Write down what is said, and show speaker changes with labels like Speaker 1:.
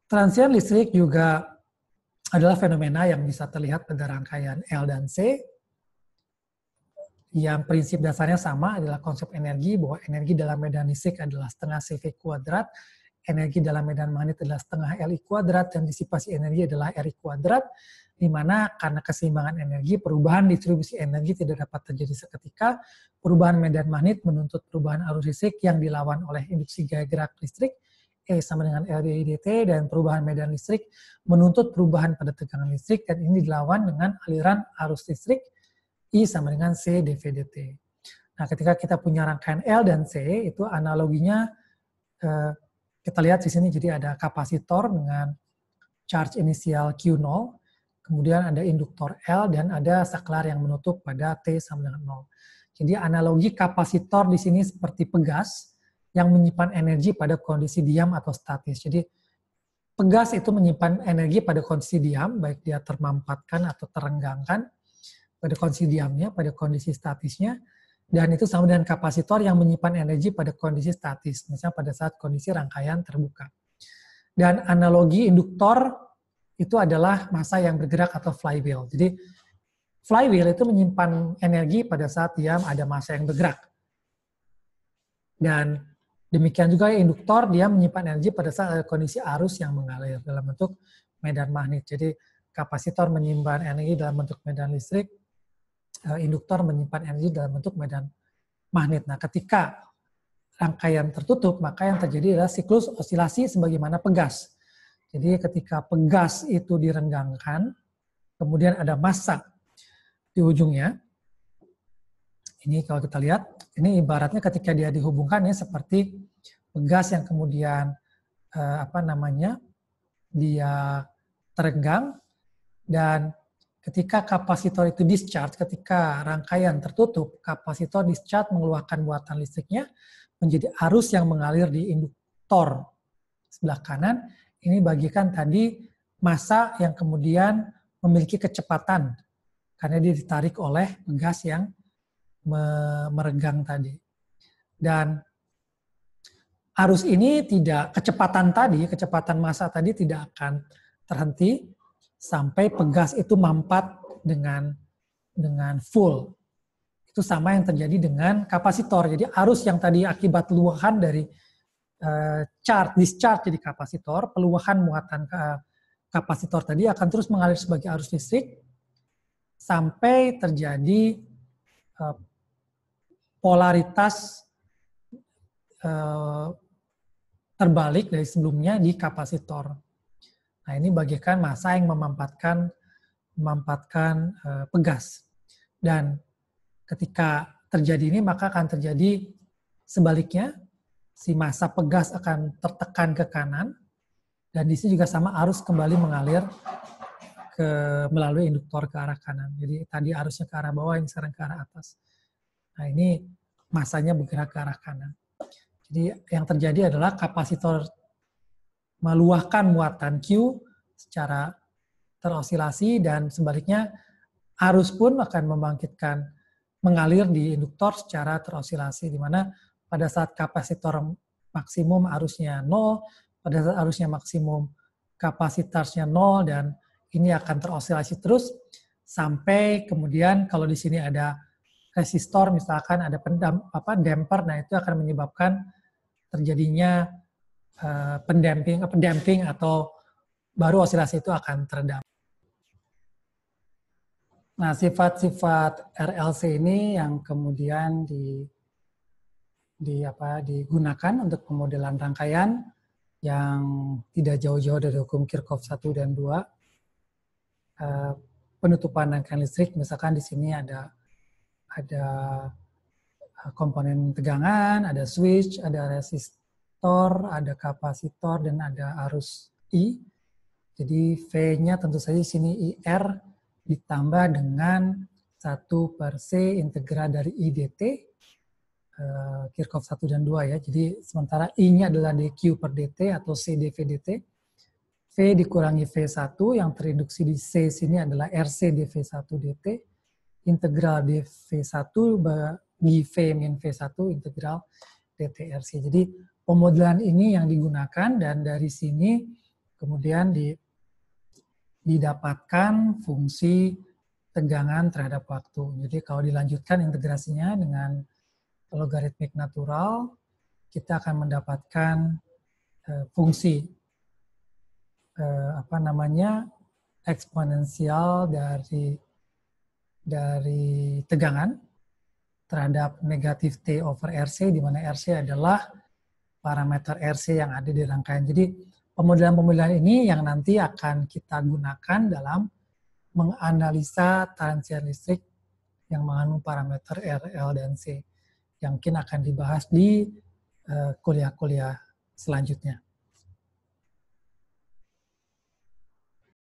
Speaker 1: Transient listrik juga adalah fenomena yang bisa terlihat pada rangkaian L dan C, yang prinsip dasarnya sama, adalah konsep energi, bahwa energi dalam medan listrik adalah setengah CV kuadrat, energi dalam medan magnet adalah setengah Li kuadrat, dan disipasi energi adalah Ri kuadrat, di mana karena keseimbangan energi, perubahan distribusi energi tidak dapat terjadi seketika, perubahan medan magnet menuntut perubahan arus listrik yang dilawan oleh induksi gaya gerak listrik, E sama dengan LdIdt, dan perubahan medan listrik menuntut perubahan pada tegangan listrik, dan ini dilawan dengan aliran arus listrik, I sama dengan C dV dt. Nah, ketika kita punya rangkaian L dan C, itu analoginya kita lihat di sini, jadi ada kapasitor dengan charge inisial Q0, kemudian ada induktor L, dan ada saklar yang menutup pada T sama dengan 0. Jadi analogi kapasitor di sini seperti pegas yang menyimpan energi pada kondisi diam atau statis. Jadi pegas itu menyimpan energi pada kondisi diam, baik dia termampatkan atau terenggangkan pada kondisi diamnya, pada kondisi statisnya, dan itu sama dengan kapasitor yang menyimpan energi pada kondisi statis, misalnya pada saat kondisi rangkaian terbuka. Dan analogi induktor itu adalah massa yang bergerak atau flywheel. Jadi flywheel itu menyimpan energi pada saat diam ada massa yang bergerak. Dan demikian juga induktor, dia menyimpan energi pada saat ada kondisi arus yang mengalir dalam bentuk medan magnet. Jadi kapasitor menyimpan energi dalam bentuk medan listrik, induktor menyimpan energi dalam bentuk medan magnet. Nah, ketika rangkaian tertutup, maka yang terjadi adalah siklus osilasi sebagaimana pegas. Jadi ketika pegas itu direnggangkan, kemudian ada massa di ujungnya. Ini kalau kita lihat, ini ibaratnya ketika dia dihubungkan ya seperti pegas yang kemudian dia terenggang, dan ketika kapasitor itu discharge, ketika rangkaian tertutup, kapasitor discharge mengeluarkan muatan listriknya menjadi arus yang mengalir di induktor sebelah kanan. Ini bagikan tadi massa yang kemudian memiliki kecepatan karena dia ditarik oleh pegas yang meregang tadi. Dan arus ini kecepatan massa tadi tidak akan terhenti sampai pegas itu mampat dengan full. Itu sama yang terjadi dengan kapasitor. Jadi arus yang tadi akibat luahan dari discharge jadi kapasitor, peluahan muatan kapasitor tadi akan terus mengalir sebagai arus listrik sampai terjadi polaritas terbalik dari sebelumnya di kapasitor. Nah, ini bagaikan massa yang memampatkan pegas. Dan ketika terjadi ini, maka akan terjadi sebaliknya, si massa pegas akan tertekan ke kanan, dan di sini juga sama arus kembali mengalir melalui induktor ke arah kanan. Jadi tadi arusnya ke arah bawah, ini sekarang ke arah atas. Nah, ini massanya bergerak ke arah kanan. Jadi yang terjadi adalah kapasitor meluahkan muatan Q secara terosilasi, dan sebaliknya arus pun akan mengalir di induktor secara terosilasi, di mana pada saat kapasitor maksimum arusnya 0, pada saat arusnya maksimum kapasitasnya 0, dan ini akan terosilasi terus sampai kemudian kalau di sini ada resistor, misalkan ada damper, nah itu akan menyebabkan terjadinya pendamping atau baru osilasi itu akan teredam. Nah, sifat-sifat RLC ini yang kemudian digunakan untuk pemodelan rangkaian yang tidak jauh-jauh dari hukum Kirchhoff 1 dan 2. Penutupan rangkaian listrik, misalkan di sini ada komponen tegangan, ada switch, ada resistor, ada kapasitor, dan ada arus I. Jadi V-nya tentu saja di sini IR ditambah dengan 1/C integral dari I dt, Kirchhoff 1 dan 2 ya. Jadi sementara I-nya adalah dQ per dt atau C dV dt. V dikurangi V1 yang terinduksi di C sini adalah RC dV1 dt. Integral dV1 bagi V min V1 integral dt RC. Jadi pemodelan ini yang digunakan, dan dari sini Kemudian didapatkan fungsi tegangan terhadap waktu. Jadi kalau dilanjutkan integrasinya dengan logaritmik natural, kita akan mendapatkan fungsi eksponensial dari tegangan terhadap negatif T over RC, di mana RC adalah parameter RC yang ada di rangkaian. Jadi pemodelan-pemodelan ini yang nanti akan kita gunakan dalam menganalisa tarian listrik yang mengandung parameter R, L, dan C, yang mungkin akan dibahas di kuliah-kuliah selanjutnya.